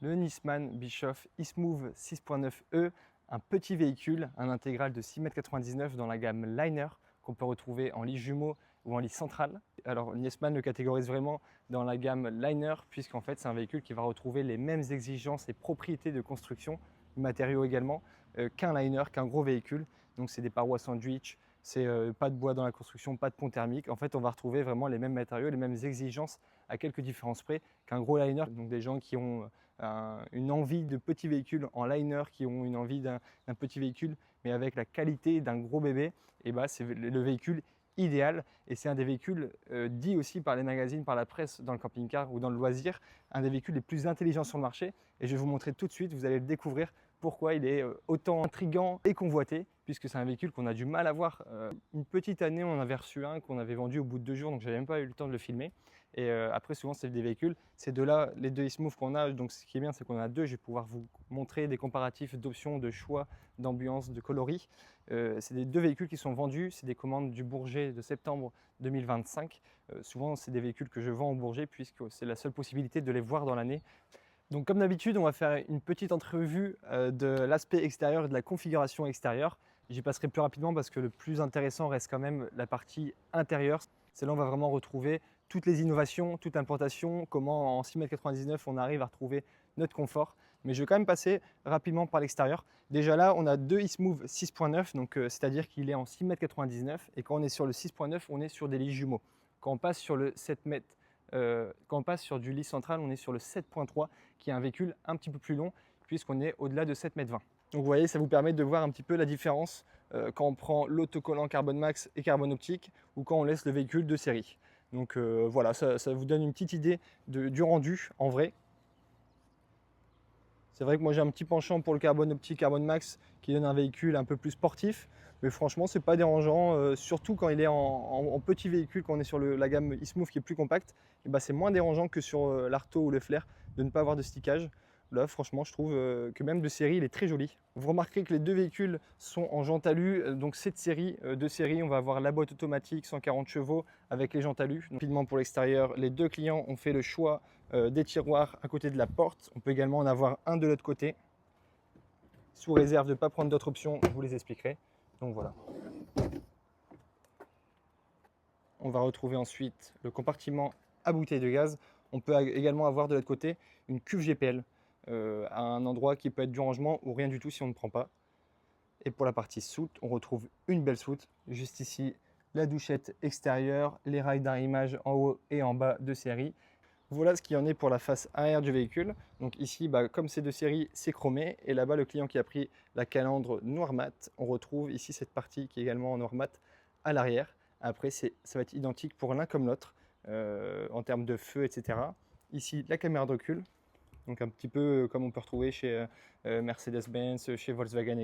le Nisman Bischoff e-Smooth 6.9e, un petit véhicule, un intégral de 6,99 m dans la gamme Liner qu'on peut retrouver en lit jumeau ou en lit central. Alors Nisman le catégorise vraiment dans la gamme Liner puisqu'en fait c'est un véhicule qui va retrouver les mêmes exigences et propriétés de construction, matériaux également, qu'un Liner, qu'un gros véhicule. Donc c'est des parois sandwich, c'est pas de bois dans la construction, pas de pont thermique. En fait, on va retrouver vraiment les mêmes matériaux, les mêmes exigences à quelques différences près qu'un gros liner. Donc des gens qui ont une envie de petits véhicules en liner, qui ont une envie d'un petit véhicule, mais avec la qualité d'un gros bébé, et bah, c'est le véhicule idéal. Et c'est un des véhicules dit aussi par les magazines, par la presse, dans le camping-car ou dans le loisir, un des véhicules les plus intelligents sur le marché. Et je vais vous montrer tout de suite, vous allez le découvrir, pourquoi il est autant intriguant et convoité, puisque c'est un véhicule qu'on a du mal à voir. Une petite année, on en avait reçu un qu'on avait vendu au bout de 2 jours, donc j'avais même pas eu le temps de le filmer. Et après, souvent, c'est des véhicules. C'est de là les deux e-Smooth qu'on a. Donc, ce qui est bien, c'est qu'on en a deux. Je vais pouvoir vous montrer des comparatifs d'options, de choix, d'ambiance, de coloris. C'est des deux véhicules qui sont vendus. C'est des commandes du Bourget de septembre 2025. Souvent, c'est des véhicules que je vends au Bourget, puisque c'est la seule possibilité de les voir dans l'année. Donc comme d'habitude, on va faire une petite entrevue de l'aspect extérieur et de la configuration extérieure. J'y passerai plus rapidement parce que le plus intéressant reste quand même la partie intérieure. C'est là où on va vraiment retrouver toutes les innovations, toute l'implantation, comment en 6,99 m on arrive à retrouver notre confort. Mais je vais quand même passer rapidement par l'extérieur. Déjà là, on a deux e-Smooth 6.9, donc c'est-à-dire qu'il est en 6,99 m. Et quand on est sur le 6.9, on est sur des lits jumeaux. Quand on passe sur le 7 m, quand on passe sur du lit central, on est sur le 7.3 qui est un véhicule un petit peu plus long puisqu'on est au-delà de 7,20 m. Donc vous voyez, ça vous permet de voir un petit peu la différence quand on prend l'autocollant Carbon Max et Carbone Optique ou quand on laisse le véhicule de série. Donc voilà, ça vous donne une petite idée du rendu en vrai. C'est vrai que moi j'ai un petit penchant pour le Carbone Optique Carbone Max qui donne un véhicule un peu plus sportif. Mais franchement, c'est pas dérangeant, surtout quand il est en petit véhicule, quand on est sur la gamme e-Smooth qui est plus compacte, et bah, c'est moins dérangeant que sur l'Arto ou le Flair de ne pas avoir de stickage. Là, franchement, je trouve que même de série, il est très joli. Vous remarquerez que les deux véhicules sont en jante alu, donc cette série, de série, on va avoir la boîte automatique 140 chevaux avec les jantes alu. Donc, rapidement pour l'extérieur, les deux clients ont fait le choix des tiroirs à côté de la porte. On peut également en avoir un de l'autre côté, sous réserve de ne pas prendre d'autres options, je vous les expliquerai. Donc voilà. On va retrouver ensuite le compartiment à bouteille de gaz. On peut également avoir de l'autre côté une cuve GPL à un endroit qui peut être du rangement ou rien du tout si on ne prend pas. Et pour la partie soute, on retrouve une belle soute. Juste ici, la douchette extérieure, les rails d'arrimage en haut et en bas de série. Voilà ce qu'il y en est pour la face arrière du véhicule. Donc ici, comme c'est de série, c'est chromé. Et là-bas, le client qui a pris la calandre noir mat, on retrouve ici cette partie qui est également en noir mat à l'arrière. Après, ça va être identique pour l'un comme l'autre en termes de feu, etc. Ici, la caméra de recul. Donc un petit peu comme on peut retrouver chez Mercedes-Benz, chez Volkswagen.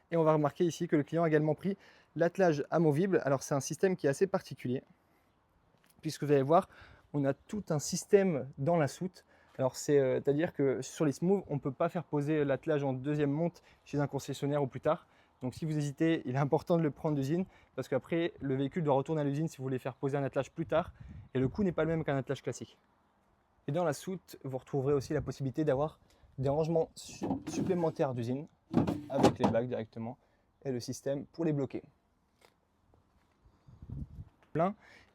Et on va remarquer ici que le client a également pris l'attelage amovible. Alors c'est un système qui est assez particulier, puisque vous allez voir, on a tout un système dans la soute. Alors c'est-à-dire que sur les Smooth, on ne peut pas faire poser l'attelage en deuxième monte chez un concessionnaire ou plus tard. Donc si vous hésitez, il est important de le prendre d'usine, parce qu'après, le véhicule doit retourner à l'usine si vous voulez faire poser un attelage plus tard, et le coût n'est pas le même qu'un attelage classique. Et dans la soute, vous retrouverez aussi la possibilité d'avoir des rangements supplémentaires d'usine, avec les bacs directement, et le système pour les bloquer.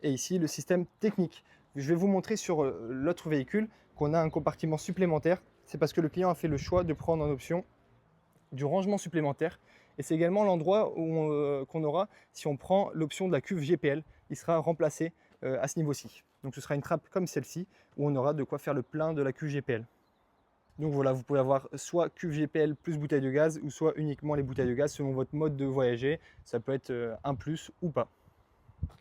Et ici, le système technique. Je vais vous montrer sur l'autre véhicule qu'on a un compartiment supplémentaire. C'est parce que le client a fait le choix de prendre en option du rangement supplémentaire. Et c'est également l'endroit qu'on aura si on prend l'option de la cuve GPL. Il sera remplacé à ce niveau-ci. Donc ce sera une trappe comme celle-ci où on aura de quoi faire le plein de la cuve GPL. Donc voilà, vous pouvez avoir soit cuve GPL plus bouteille de gaz ou soit uniquement les bouteilles de gaz selon votre mode de voyager. Ça peut être un plus ou pas.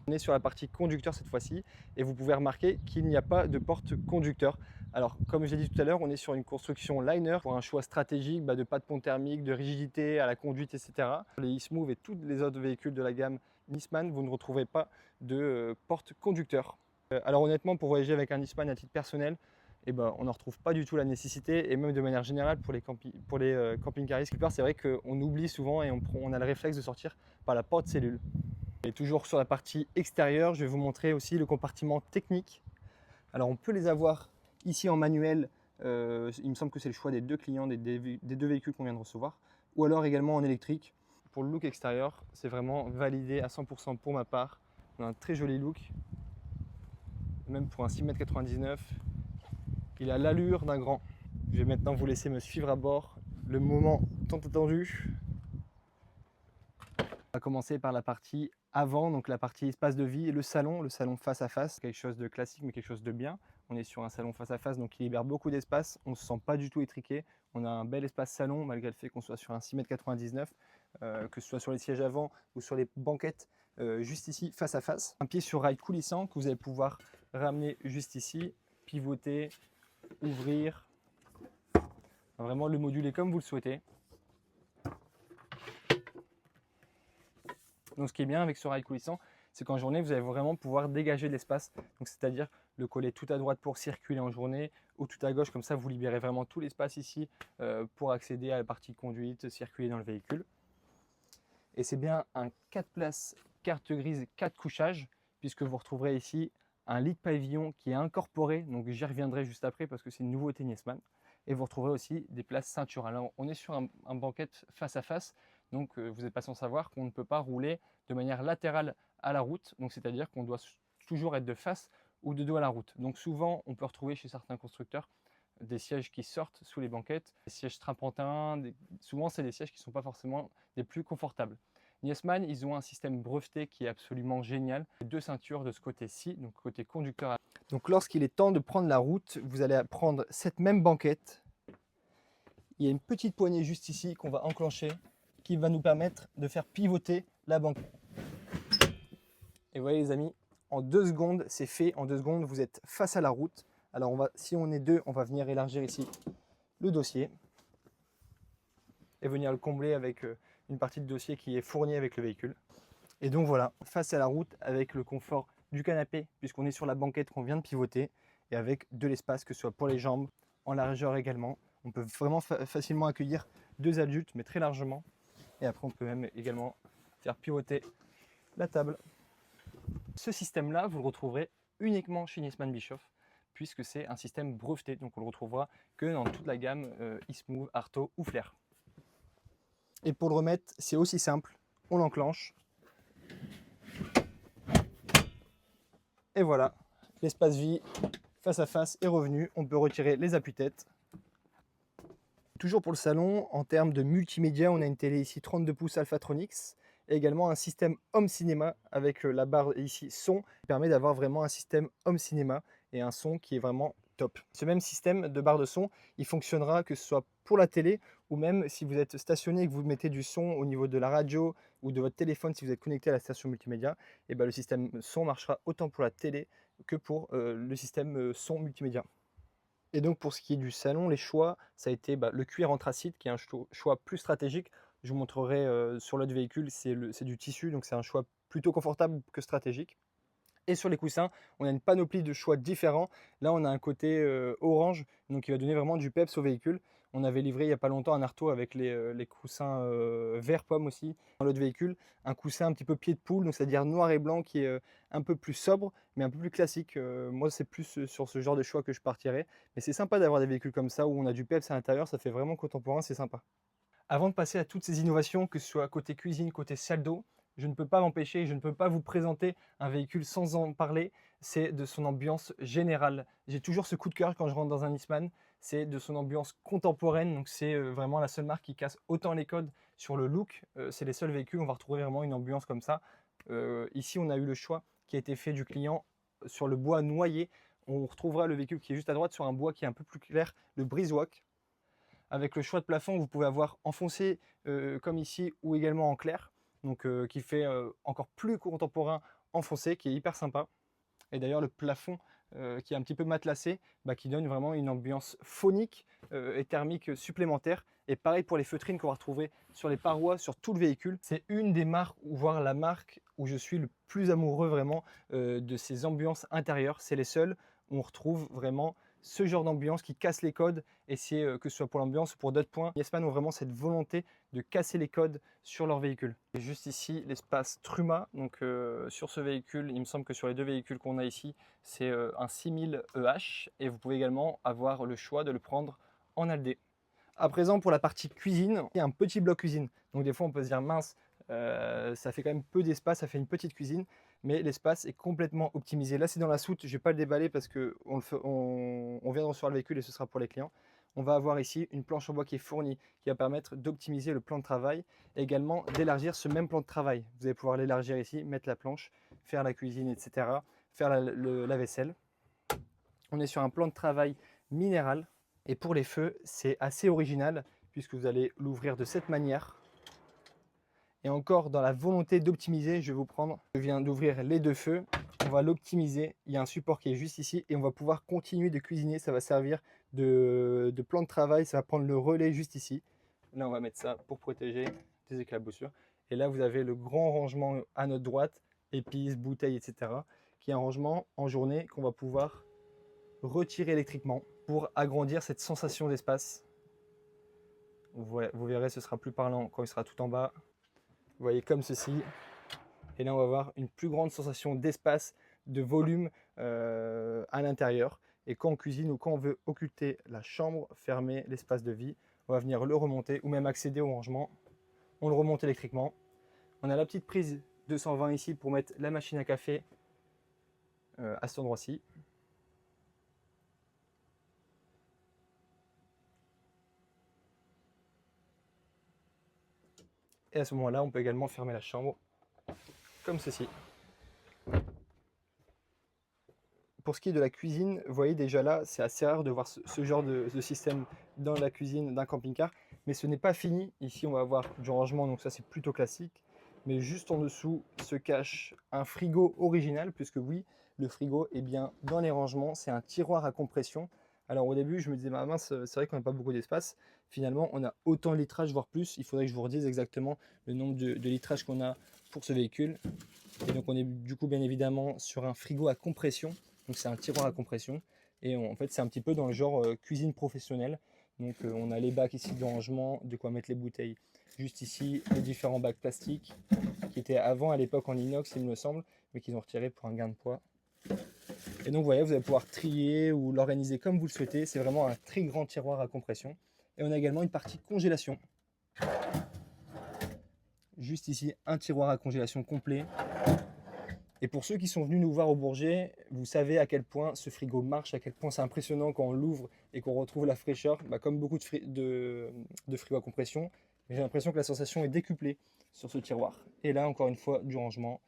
On est sur la partie conducteur cette fois-ci et vous pouvez remarquer qu'il n'y a pas de porte conducteur. Alors comme je l'ai dit tout à l'heure, on est sur une construction liner pour un choix stratégique de pas de pont thermique, de rigidité à la conduite, etc. Les e-Smooth et tous les autres véhicules de la gamme Nisman, vous ne retrouverez pas de porte conducteur. Alors honnêtement, pour voyager avec un Nisman à titre personnel, on n'en retrouve pas du tout la nécessité, et même de manière générale pour les camping-caristes, c'est vrai qu'on oublie souvent et on a le réflexe de sortir par la porte cellule. Et toujours sur la partie extérieure, je vais vous montrer aussi le compartiment technique. Alors on peut les avoir ici en manuel Il me semble que c'est le choix des deux clients, des deux véhicules qu'on vient de recevoir. Ou alors également en électrique. Pour le look extérieur, c'est vraiment validé à 100% pour ma part. On a un très joli look. Même pour un 6,99 m, il a l'allure d'un grand. Je vais maintenant vous laisser me suivre à bord. Le moment tant attendu. On va commencer par la partie avant, donc la partie espace de vie et le salon face à face. Quelque chose de classique mais quelque chose de bien. On est sur un salon face à face, donc il libère beaucoup d'espace. On ne se sent pas du tout étriqué. On a un bel espace salon malgré le fait qu'on soit sur un 6,99 m, que ce soit sur les sièges avant ou sur les banquettes, juste ici face à face. Un pied sur rail coulissant que vous allez pouvoir ramener juste ici, pivoter, ouvrir. Vraiment, le module est comme vous le souhaitez. Donc ce qui est bien avec ce rail coulissant, c'est qu'en journée, vous allez vraiment pouvoir dégager de l'espace. Donc c'est-à-dire le coller tout à droite pour circuler en journée ou tout à gauche, comme ça vous libérez vraiment tout l'espace ici pour accéder à la partie conduite, circuler dans le véhicule. Et c'est bien un 4 places carte grise 4 couchages, puisque vous retrouverez ici un lit de pavillon qui est incorporé, donc j'y reviendrai juste après parce que c'est une nouveauté Niesman. Et vous retrouverez aussi des places ceinture. Alors on est sur un banquette face à face, donc vous n'êtes pas sans savoir qu'on ne peut pas rouler de manière latérale à la route, donc c'est-à-dire qu'on doit toujours être de face ou de dos à la route. Donc souvent on peut retrouver chez certains constructeurs des sièges qui sortent sous les banquettes, des sièges strapontins, souvent c'est des sièges qui ne sont pas forcément les plus confortables. Niesman, ils ont un système breveté qui est absolument génial. Deux ceintures de ce côté-ci, donc côté conducteur. Donc lorsqu'il est temps de prendre la route, vous allez prendre cette même banquette. Il y a une petite poignée juste ici qu'on va enclencher qui va nous permettre de faire pivoter la banquette. Et vous voyez les amis, en 2 secondes, c'est fait. En 2 secondes, vous êtes face à la route. Alors si on est deux, on va venir élargir ici le dossier et venir le combler avec une partie de dossier qui est fournie avec le véhicule. Et donc voilà, face à la route avec le confort du canapé, puisqu'on est sur la banquette qu'on vient de pivoter, et avec de l'espace, que ce soit pour les jambes, en largeur également. On peut vraiment facilement accueillir 2 adultes, mais très largement. Et après, on peut même également faire pivoter la table. Ce système-là, vous le retrouverez uniquement chez Niesman Bischoff, puisque c'est un système breveté. Donc on le retrouvera que dans toute la gamme eSmooth, Arto ou Flair. Et pour le remettre, c'est aussi simple. On l'enclenche. Et voilà, l'espace vie face à face est revenu. On peut retirer les appuis-têtes. Toujours pour le salon, en termes de multimédia, on a une télé ici 32 pouces Alphatronics et également un système home cinéma avec la barre ici son qui permet d'avoir vraiment un système home cinéma et un son qui est vraiment top. Ce même système de barre de son, il fonctionnera que ce soit pour la télé ou même si vous êtes stationné et que vous mettez du son au niveau de la radio ou de votre téléphone si vous êtes connecté à la station multimédia, et ben le système son marchera autant pour la télé que pour le système son multimédia. Et donc pour ce qui est du salon, les choix, ça a été le cuir anthracite qui est un choix plus stratégique. Je vous montrerai sur l'autre véhicule, c'est du tissu, donc c'est un choix plutôt confortable que stratégique. Et sur les coussins, on a une panoplie de choix différents. Là, on a un côté orange, donc il va donner vraiment du peps au véhicule. On avait livré il n'y a pas longtemps un Arto avec les coussins vert pomme aussi dans l'autre véhicule. Un coussin un petit peu pied de poule, donc c'est-à-dire noir et blanc qui est un peu plus sobre, mais un peu plus classique. Moi, c'est plus sur ce genre de choix que je partirais. Mais c'est sympa d'avoir des véhicules comme ça où on a du peps à l'intérieur, ça fait vraiment contemporain, c'est sympa. Avant de passer à toutes ces innovations, que ce soit côté cuisine, côté salle d'eau, je ne peux pas m'empêcher, je ne peux pas vous présenter un véhicule sans en parler, c'est de son ambiance générale. J'ai toujours ce coup de cœur quand je rentre dans un Niesman, c'est de son ambiance contemporaine, donc c'est vraiment la seule marque qui casse autant les codes sur le look. C'est les seuls véhicules où on va retrouver vraiment une ambiance comme ça. Ici, on a eu le choix qui a été fait du client sur le bois noyer. On retrouvera le véhicule qui est juste à droite sur un bois qui est un peu plus clair, le Breezewalk. Avec le choix de plafond, vous pouvez avoir en foncé comme ici ou également en clair. Donc qui fait encore plus contemporain en foncé, qui est hyper sympa. Et d'ailleurs le plafond qui est un petit peu matelassé, qui donne vraiment une ambiance phonique et thermique supplémentaire. Et pareil pour les feutrines qu'on va retrouver sur les parois, sur tout le véhicule. C'est une des marques, ou voire la marque où je suis le plus amoureux vraiment de ces ambiances intérieures. C'est les seules où on retrouve vraiment ce genre d'ambiance qui casse les codes, et c'est que ce soit pour l'ambiance ou pour d'autres points. Yesman ont vraiment cette volonté de casser les codes sur leur véhicule. Et juste ici, l'espace Truma. Donc sur ce véhicule, il me semble que sur les deux véhicules qu'on a ici, c'est un 6000 EH, et vous pouvez également avoir le choix de le prendre en ALD. À présent, pour la partie cuisine, il y a un petit bloc cuisine. Donc des fois, on peut se dire mince, ça fait quand même peu d'espace, ça fait une petite cuisine, mais l'espace est complètement optimisé. Là, c'est dans la soute, je ne vais pas le déballer parce qu'on vient de recevoir le véhicule et ce sera pour les clients. On va avoir ici une planche en bois qui est fournie, qui va permettre d'optimiser le plan de travail et également d'élargir ce même plan de travail. Vous allez pouvoir l'élargir ici, mettre la planche, faire la cuisine, etc., faire la vaisselle. On est sur un plan de travail minéral. Et pour les feux, c'est assez original puisque vous allez l'ouvrir de cette manière. Et encore dans la volonté d'optimiser, je viens d'ouvrir les deux feux. On va l'optimiser. Il y a un support qui est juste ici et on va pouvoir continuer de cuisiner. Ça va servir de plan de travail. Ça va prendre le relais juste ici. Là, on va mettre ça pour protéger des éclaboussures. Et là, vous avez le grand rangement à notre droite, épices, bouteilles, etc. qui est un rangement en journée qu'on va pouvoir retirer électriquement pour agrandir cette sensation d'espace. Vous verrez, ce sera plus parlant quand il sera tout en bas. Vous voyez, comme ceci. Et là, on va avoir une plus grande sensation d'espace, de volume à l'intérieur. Et quand on cuisine ou quand on veut occulter la chambre, fermer l'espace de vie, on va venir le remonter ou même accéder au rangement. On le remonte électriquement. On a la petite prise 220 ici pour mettre la machine à café à cet endroit-ci. Et à ce moment-là, on peut également fermer la chambre, comme ceci. Pour ce qui est de la cuisine, vous voyez déjà là, c'est assez rare de voir ce genre de système dans la cuisine d'un camping-car. Mais ce n'est pas fini. Ici, on va avoir du rangement, donc ça c'est plutôt classique. Mais juste en dessous se cache un frigo original, puisque oui, le frigo est bien dans les rangements. C'est un tiroir à compression. Alors au début, je me disais, bah mince, c'est vrai qu'on n'a pas beaucoup d'espace. Finalement, on a autant de litrage, voire plus. Il faudrait que je vous redise exactement le nombre de litrages qu'on a pour ce véhicule. Et donc on est du coup bien évidemment sur un frigo à compression. Donc c'est un tiroir à compression. Et en fait, c'est un petit peu dans le genre cuisine professionnelle. Donc on a les bacs ici de rangement, de quoi mettre les bouteilles. Juste ici, les différents bacs plastiques qui étaient avant à l'époque en inox, il me semble, mais qu'ils ont retiré pour un gain de poids. Et donc, vous voyez, vous allez pouvoir trier ou l'organiser comme vous le souhaitez. C'est vraiment un très grand tiroir à compression. Et on a également une partie congélation. Juste ici, un tiroir à congélation complet. Et pour ceux qui sont venus nous voir au Bourget, vous savez à quel point ce frigo marche, à quel point c'est impressionnant quand on l'ouvre et qu'on retrouve la fraîcheur. Comme beaucoup de frigos à compression, j'ai l'impression que la sensation est décuplée sur ce tiroir. Et là, encore une fois, du rangement.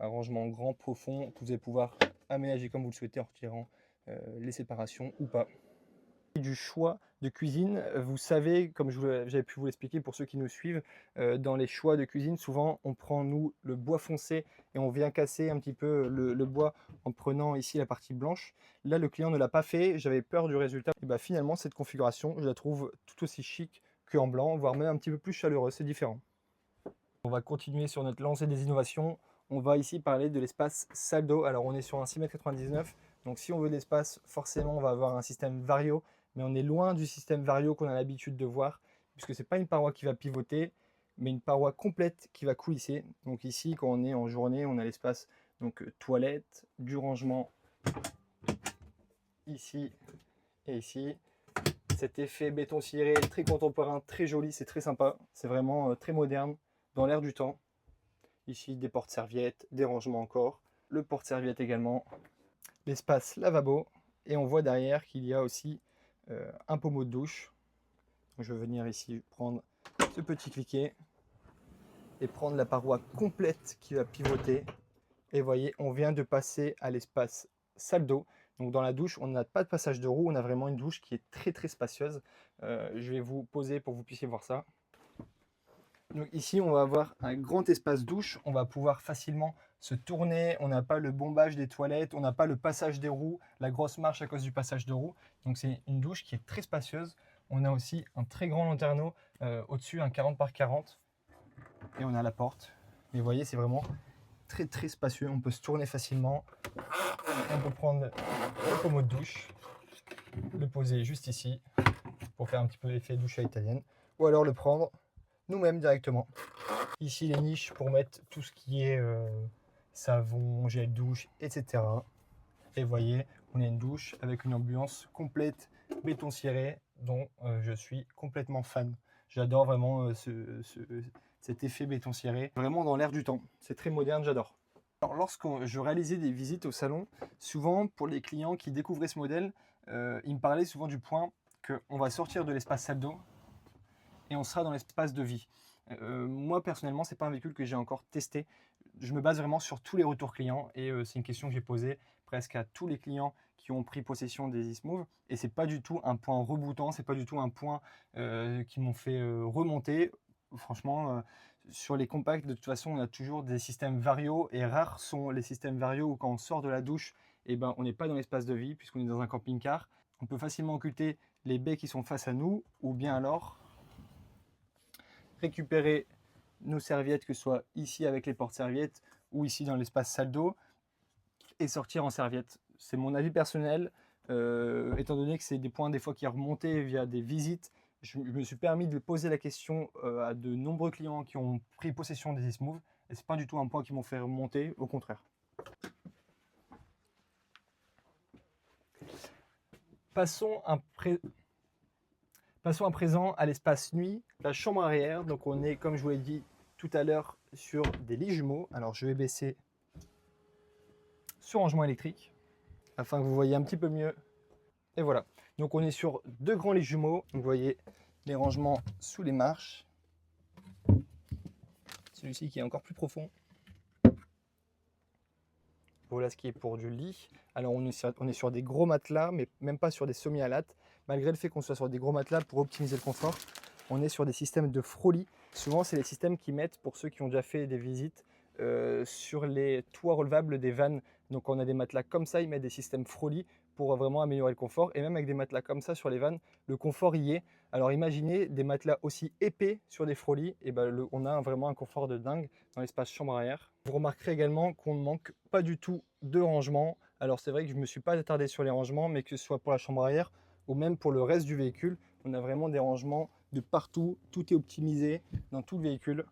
Un rangement grand, profond, que vous allez pouvoir aménager comme vous le souhaitez en retirant les séparations ou pas. Du choix de cuisine, vous savez, comme j'avais pu vous l'expliquer pour ceux qui nous suivent, dans les choix de cuisine, souvent on prend nous le bois foncé et on vient casser un petit peu le bois en prenant ici la partie blanche. Là, le client ne l'a pas fait, j'avais peur du résultat. Et bah, finalement, cette configuration, je la trouve tout aussi chic qu'en blanc, voire même un petit peu plus chaleureuse, c'est différent. On va continuer sur notre lancée des innovations. On va ici parler de l'espace salle d'eau. Alors on est sur un 6,99 m, donc si on veut de l'espace, forcément on va avoir un système Vario, mais on est loin du système Vario qu'on a l'habitude de voir, puisque ce n'est pas une paroi qui va pivoter, mais une paroi complète qui va coulisser. Donc ici, quand on est en journée, on a l'espace donc toilette, du rangement ici et ici. Cet effet béton ciré très contemporain, très joli, c'est très sympa, c'est vraiment très moderne, dans l'air du temps. Ici, des porte-serviettes, des rangements encore, le porte-serviette également, l'espace lavabo, et on voit derrière qu'il y a aussi un pommeau de douche. Je vais venir ici prendre ce petit cliquet et prendre la paroi complète qui va pivoter. Et voyez, on vient de passer à l'espace salle d'eau. Donc dans la douche, on n'a pas de passage de roue, on a vraiment une douche qui est très très spacieuse. Je vais vous poser pour que vous puissiez voir ça. Donc ici, on va avoir un grand espace douche. On va pouvoir facilement se tourner. On n'a pas le bombage des toilettes. On n'a pas le passage des roues, la grosse marche à cause du passage de roues. Donc c'est une douche qui est très spacieuse. On a aussi un très grand lanterneau au-dessus, un 40 par 40. Et on a la porte. Et vous voyez, c'est vraiment très très spacieux. On peut se tourner facilement. On peut prendre le pommeau de douche. le poser juste ici pour faire un petit peu l'effet douche à italienne, ou alors le prendre nous-mêmes directement. Ici les niches pour mettre tout ce qui est savon, gel douche, etc. Et vous voyez, on a une douche avec une ambiance complète béton ciré dont je suis complètement fan. J'adore vraiment cet effet béton ciré, vraiment dans l'air du temps. C'est très moderne, j'adore. Alors, lorsque je réalisais des visites au salon, souvent pour les clients qui découvraient ce modèle, ils me parlaient souvent du point qu'on va sortir de l'espace salle d'eau et on sera dans l'espace de vie. Moi personnellement, c'est pas un véhicule que j'ai encore testé. Je me base vraiment sur tous les retours clients et c'est une question que j'ai posée presque à tous les clients qui ont pris possession des eSmooth et c'est pas du tout un point rebootant, c'est pas du tout un point qui m'ont fait remonter. Franchement, sur les compacts, de toute façon, on a toujours des systèmes Vario et rares sont les systèmes Vario où quand on sort de la douche, eh ben, on n'est pas dans l'espace de vie puisqu'on est dans un camping-car. On peut facilement occulter les baies qui sont face à nous ou bien alors récupérer nos serviettes, que ce soit ici avec les porte-serviettes ou ici dans l'espace salle d'eau, et sortir en serviette. C'est mon avis personnel, étant donné que c'est des points des fois qui remontaient via des visites. Je me suis permis de poser la question à de nombreux clients qui ont pris possession des eSmooth, et c'est pas du tout un point qui m'ont fait remonter, au contraire. Passons à présent à l'espace nuit, la chambre arrière. Donc on est, comme je vous l'ai dit tout à l'heure, sur des lits jumeaux. Alors je vais baisser ce rangement électrique afin que vous voyez un petit peu mieux. Et voilà. Donc on est sur deux grands lits jumeaux. Donc vous voyez les rangements sous les marches. Celui-ci qui est encore plus profond. Voilà ce qui est pour du lit. Alors on est sur des gros matelas, mais même pas sur des semi-alates. Malgré le fait qu'on soit sur des gros matelas pour optimiser le confort, on est sur des systèmes de Froli. Souvent, c'est les systèmes qui mettent, pour ceux qui ont déjà fait des visites, sur les toits relevables des vannes. Donc quand on a des matelas comme ça, ils mettent des systèmes Froli pour vraiment améliorer le confort. Et même avec des matelas comme ça sur les vannes, le confort y est. Alors imaginez des matelas aussi épais sur des Froli, et ben on a vraiment un confort de dingue dans l'espace chambre arrière. Vous remarquerez également qu'on ne manque pas du tout de rangement. Alors c'est vrai que je ne me suis pas attardé sur les rangements, mais que ce soit pour la chambre arrière ou même pour le reste du véhicule, on a vraiment des rangements de partout, tout est optimisé dans tout le véhicule.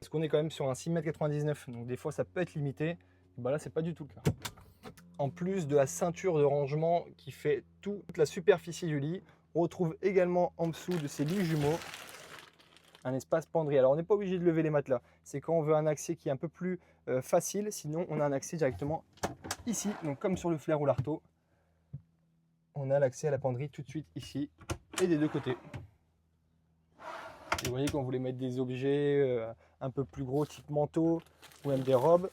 Parce qu'on est quand même sur un 6,99 m, donc des fois ça peut être limité. Bah là c'est pas du tout le cas. En plus de la ceinture de rangement qui fait toute la superficie du lit, on retrouve également en dessous de ces lits jumeaux un espace penderie. Alors on n'est pas obligé de lever les matelas, c'est quand on veut un accès qui est un peu plus facile, sinon on a un accès directement ici, donc comme sur le flair ou l'arteau, on a l'accès à la penderie tout de suite ici et des deux côtés. Et vous voyez quand vous voulez mettre des objets un peu plus gros type manteau ou même des robes,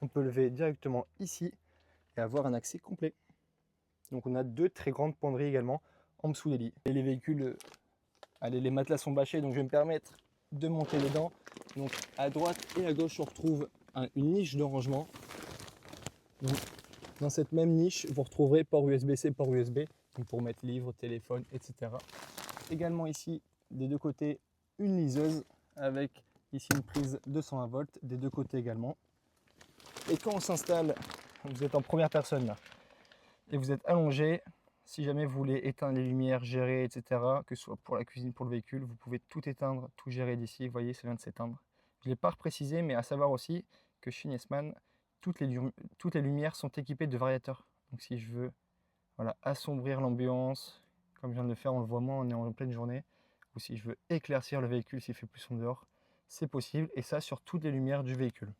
on peut lever directement ici et avoir un accès complet. Donc on a deux très grandes penderies également en dessous des lits. Et les véhicules, allez, les matelas sont bâchés, donc je vais me permettre de monter dedans. Donc à droite et à gauche on retrouve une niche de rangement. Donc, dans cette même niche, vous retrouverez port USB-C, port USB, donc pour mettre livres, téléphone, etc. Également ici, des deux côtés, une liseuse avec ici une prise 220 volts, des deux côtés également. Et quand on s'installe, vous êtes en première personne là, et vous êtes allongé, si jamais vous voulez éteindre les lumières, gérer, etc., que ce soit pour la cuisine, pour le véhicule, vous pouvez tout éteindre, tout gérer d'ici. Vous voyez, ça vient de s'éteindre. Je ne l'ai pas précisé, mais à savoir aussi que chez Niesman, toutes les lumières sont équipées de variateurs. Donc si je veux assombrir l'ambiance, comme je viens de le faire, on le voit moins, on est en pleine journée, ou si je veux éclaircir le véhicule s'il fait plus sombre dehors, c'est possible, et ça sur toutes les lumières du véhicule.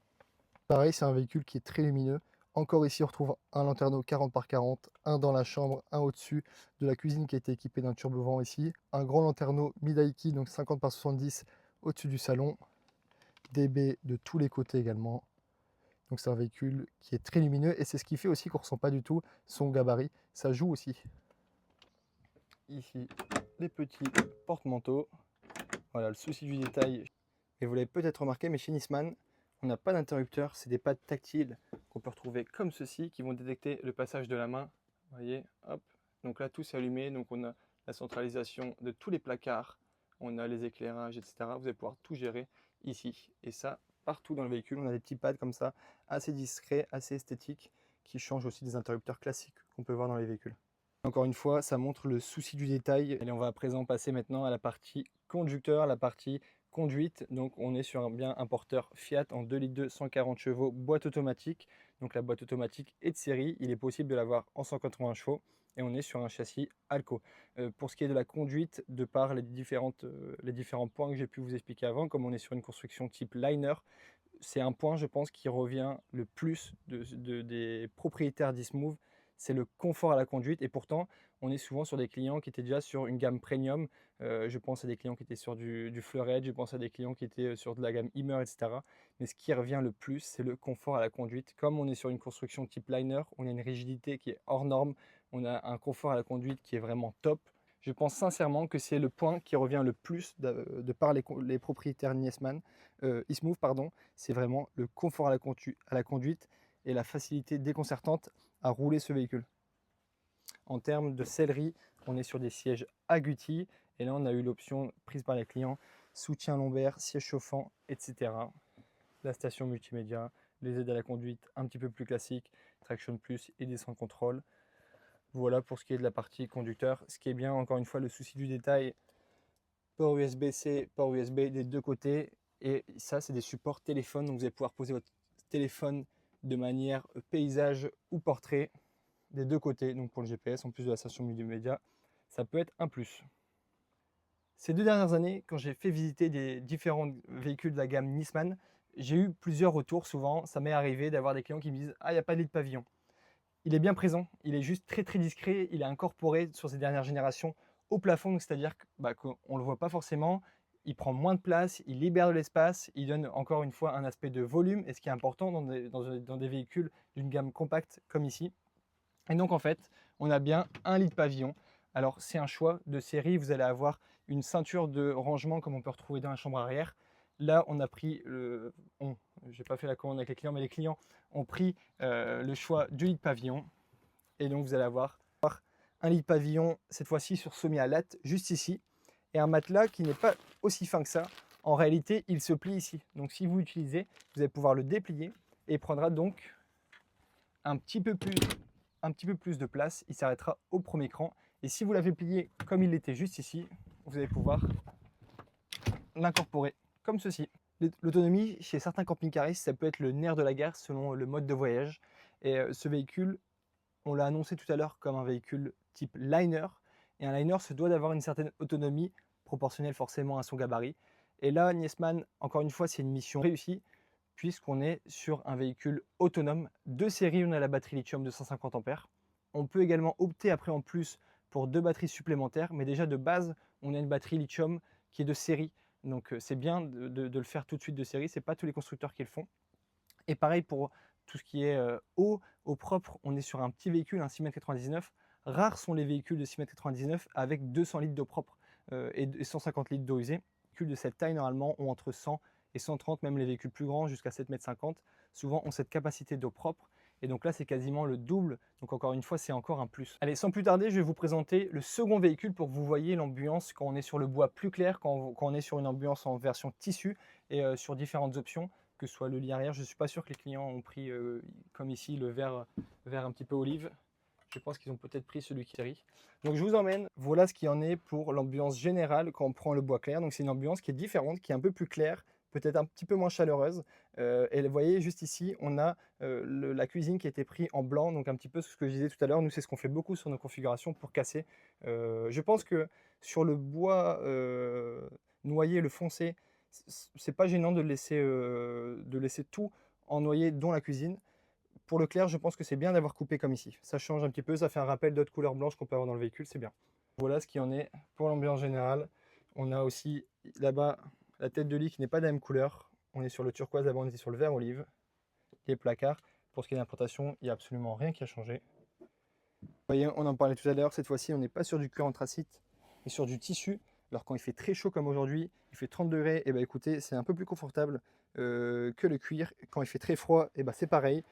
Pareil, c'est un véhicule qui est très lumineux. Encore ici, on retrouve un lanterneau 40 par 40, un dans la chambre, un au-dessus de la cuisine qui a été équipé d'un turbo-vent ici, un grand lanterneau Midaiki, donc 50 par 70 au-dessus du salon, des baies de tous les côtés également. Donc c'est un véhicule qui est très lumineux et c'est ce qui fait aussi qu'on ne ressent pas du tout son gabarit. Ça joue aussi. Ici, les petits porte-manteaux. Voilà, le souci du détail. Et vous l'avez peut-être remarqué, mais chez Niesman, on n'a pas d'interrupteur. C'est des pads tactiles qu'on peut retrouver comme ceci qui vont détecter le passage de la main. Vous voyez, hop. Donc là, tout s'est allumé. Donc on a la centralisation de tous les placards. On a les éclairages, etc. Vous allez pouvoir tout gérer ici. Et ça, partout dans le véhicule, on a des petits pads comme ça, assez discrets, assez esthétiques, qui changent aussi des interrupteurs classiques qu'on peut voir dans les véhicules. Encore une fois, ça montre le souci du détail. Et on va à présent passer maintenant à la partie conducteur, la partie conduite. Donc on est sur bien un porteur Fiat en 2,2 litres 140 chevaux, boîte automatique. Donc la boîte automatique est de série. Il est possible de l'avoir en 180 chevaux. Et on est sur un châssis Alco. Pour ce qui est de la conduite, de par les différents points que j'ai pu vous expliquer avant, comme on est sur une construction type liner, c'est un point, je pense, qui revient le plus des propriétaires d'e-Smooth, c'est le confort à la conduite. Et pourtant, on est souvent sur des clients qui étaient déjà sur une gamme premium. Je pense à des clients qui étaient sur du Fleuret, je pense à des clients qui étaient sur de la gamme Immer, etc. Mais ce qui revient le plus, c'est le confort à la conduite. Comme on est sur une construction type liner, on a une rigidité qui est hors norme, on a un confort à la conduite qui est vraiment top. Je pense sincèrement que c'est le point qui revient le plus de par les propriétaires Niesman, e-Smooth, pardon, c'est vraiment le confort à la conduite et la facilité déconcertante à rouler ce véhicule. En termes de sellerie, on est sur des sièges agoutis et là on a eu l'option prise par les clients, soutien lombaire, siège chauffant, etc. La station multimédia, les aides à la conduite un petit peu plus classiques, traction plus et descente contrôle. Voilà pour ce qui est de la partie conducteur. Ce qui est bien, encore une fois, le souci du détail, port USB-C, port USB des deux côtés. Et ça, c'est des supports téléphone. Donc vous allez pouvoir poser votre téléphone de manière paysage ou portrait des deux côtés. Donc pour le GPS, en plus de la station multimédia, ça peut être un plus. Ces 2 dernières années, quand j'ai fait visiter des différents véhicules de la gamme Nisman, j'ai eu plusieurs retours. Souvent, ça m'est arrivé d'avoir des clients qui me disent « Ah, il n'y a pas de lit de pavillon ». Il est bien présent, il est juste très discret, il est incorporé sur ces dernières générations au plafond, c'est-à-dire qu'on ne le voit pas forcément, il prend moins de place, il libère de l'espace, il donne encore une fois un aspect de volume, et ce qui est important dans des véhicules d'une gamme compacte comme ici. Et donc en fait, on a bien un lit de pavillon. Alors c'est un choix de série, vous allez avoir une ceinture de rangement comme on peut retrouver dans la chambre arrière. Là, on a pris, j'ai pas fait la commande avec les clients, mais les clients ont pris le choix du lit de pavillon. Et donc vous allez avoir un lit de pavillon, cette fois-ci sur semi à latte, juste ici. Et un matelas qui n'est pas aussi fin que ça. En réalité, il se plie ici. Donc si vous l'utilisez, vous allez pouvoir le déplier et il prendra donc un petit peu plus de place. Il s'arrêtera au premier cran. Et si vous l'avez plié comme il était juste ici, vous allez pouvoir l'incorporer comme ceci. L'autonomie, chez certains camping-caristes, ça peut être le nerf de la guerre selon le mode de voyage. Et ce véhicule, on l'a annoncé tout à l'heure comme un véhicule type liner. Et un liner se doit d'avoir une certaine autonomie, proportionnelle forcément à son gabarit. Et là, Niesman, encore une fois, c'est une mission réussie, puisqu'on est sur un véhicule autonome. De série, on a la batterie lithium de 150 ampères. On peut également opter après en plus pour 2 batteries supplémentaires, mais déjà de base, on a une batterie lithium qui est de série. Donc c'est bien de le faire tout de suite de série, ce n'est pas tous les constructeurs qui le font. Et pareil pour tout ce qui est eau propre, on est sur un petit véhicule, un 6,99 m. Rares sont les véhicules de 6,99 m avec 200 litres d'eau propre et 150 litres d'eau usée. Les véhicules de cette taille, normalement, ont entre 100 et 130, même les véhicules plus grands, jusqu'à 7,50 m, souvent ont cette capacité d'eau propre. Et donc là, c'est quasiment le double. Donc encore une fois, c'est encore un plus. Allez, sans plus tarder, je vais vous présenter le second véhicule pour que vous voyez l'ambiance quand on est sur le bois plus clair, quand on est sur une ambiance en version tissu et sur différentes options, que ce soit le lit arrière. Je ne suis pas sûr que les clients ont pris, comme ici, le vert un petit peu olive. Je pense qu'ils ont peut-être pris celui qui est série. Donc je vous emmène, voilà ce qu'il en est pour l'ambiance générale quand on prend le bois clair. Donc c'est une ambiance qui est différente, qui est un peu plus claire, peut-être un petit peu moins chaleureuse. Et vous voyez, juste ici, on a la cuisine qui a été prise en blanc, donc un petit peu ce que je disais tout à l'heure. Nous, c'est ce qu'on fait beaucoup sur nos configurations pour casser. Je pense que sur le bois noyé, le foncé, c'est pas gênant de laisser tout en noyer, dont la cuisine. Pour le clair, je pense que c'est bien d'avoir coupé comme ici. Ça change un petit peu, ça fait un rappel d'autres couleurs blanches qu'on peut avoir dans le véhicule, c'est bien. Voilà ce qui en est pour l'ambiance générale. On a aussi là-bas la tête de lit qui n'est pas de la même couleur. On est sur le turquoise, là-bas on était sur le vert olive. Les placards, pour ce qui est d'implantation, il n'y a absolument rien qui a changé. Vous voyez, on en parlait tout à l'heure, cette fois-ci on n'est pas sur du cuir anthracite, mais sur du tissu. Alors quand il fait très chaud comme aujourd'hui, il fait 30 degrés, et ben écoutez, c'est un peu plus confortable que le cuir. Quand il fait très froid, et ben c'est pareil.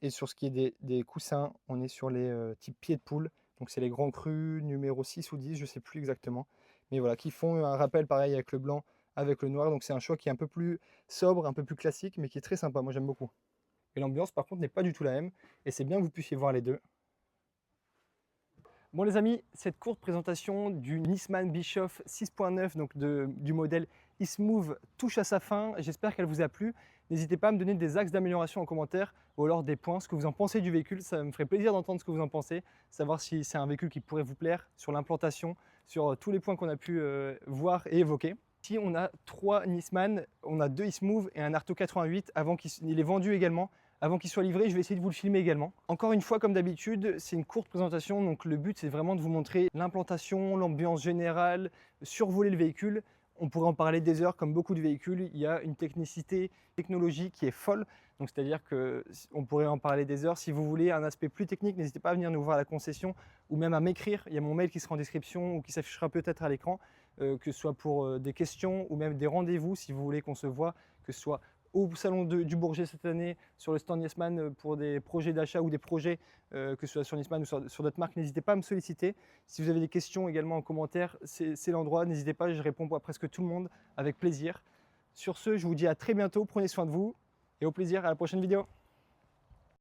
Et sur ce qui est des coussins, on est sur les types pieds de poule. Donc c'est les grands crus numéro 6 ou 10, je ne sais plus exactement. Mais voilà, qui font un rappel pareil avec le blanc, avec le noir. Donc c'est un choix qui est un peu plus sobre, un peu plus classique, mais qui est très sympa. Moi j'aime beaucoup. Et l'ambiance par contre n'est pas du tout la même. Et c'est bien que vous puissiez voir les deux. Bon les amis, cette courte présentation du Nisman Bischoff 6.9, donc du modèle eSmooth touche à sa fin. J'espère qu'elle vous a plu. N'hésitez pas à me donner des axes d'amélioration en commentaire ou alors des points, ce que vous en pensez du véhicule. Ça me ferait plaisir d'entendre ce que vous en pensez, savoir si c'est un véhicule qui pourrait vous plaire, sur l'implantation, sur tous les points qu'on a pu voir et évoquer. Ici, on a 3 Nisman, on a 2 eSmooth et un Arto 88 avant qu'il est vendu également. Avant qu'il soit livré, je vais essayer de vous le filmer également. Encore une fois, comme d'habitude, c'est une courte présentation, donc le but c'est vraiment de vous montrer l'implantation, l'ambiance générale, survoler le véhicule. On pourrait en parler des heures, comme beaucoup de véhicules. Il y a une technologie qui est folle, donc c'est-à-dire qu'on pourrait en parler des heures. Si vous voulez un aspect plus technique, n'hésitez pas à venir nous voir à la concession ou même à m'écrire. Il y a mon mail qui sera en description ou qui s'affichera peut-être à l'écran, que ce soit pour des questions ou même des rendez-vous si vous voulez qu'on se voit, que ce soit au salon du Bourget cette année, sur le stand Nisman pour des projets d'achat ou des projets, que ce soit sur Nisman ou sur d'autres marques, n'hésitez pas à me solliciter. Si vous avez des questions également en commentaire, c'est l'endroit, n'hésitez pas, je réponds à presque tout le monde avec plaisir. Sur ce, je vous dis à très bientôt, prenez soin de vous et au plaisir, à la prochaine vidéo.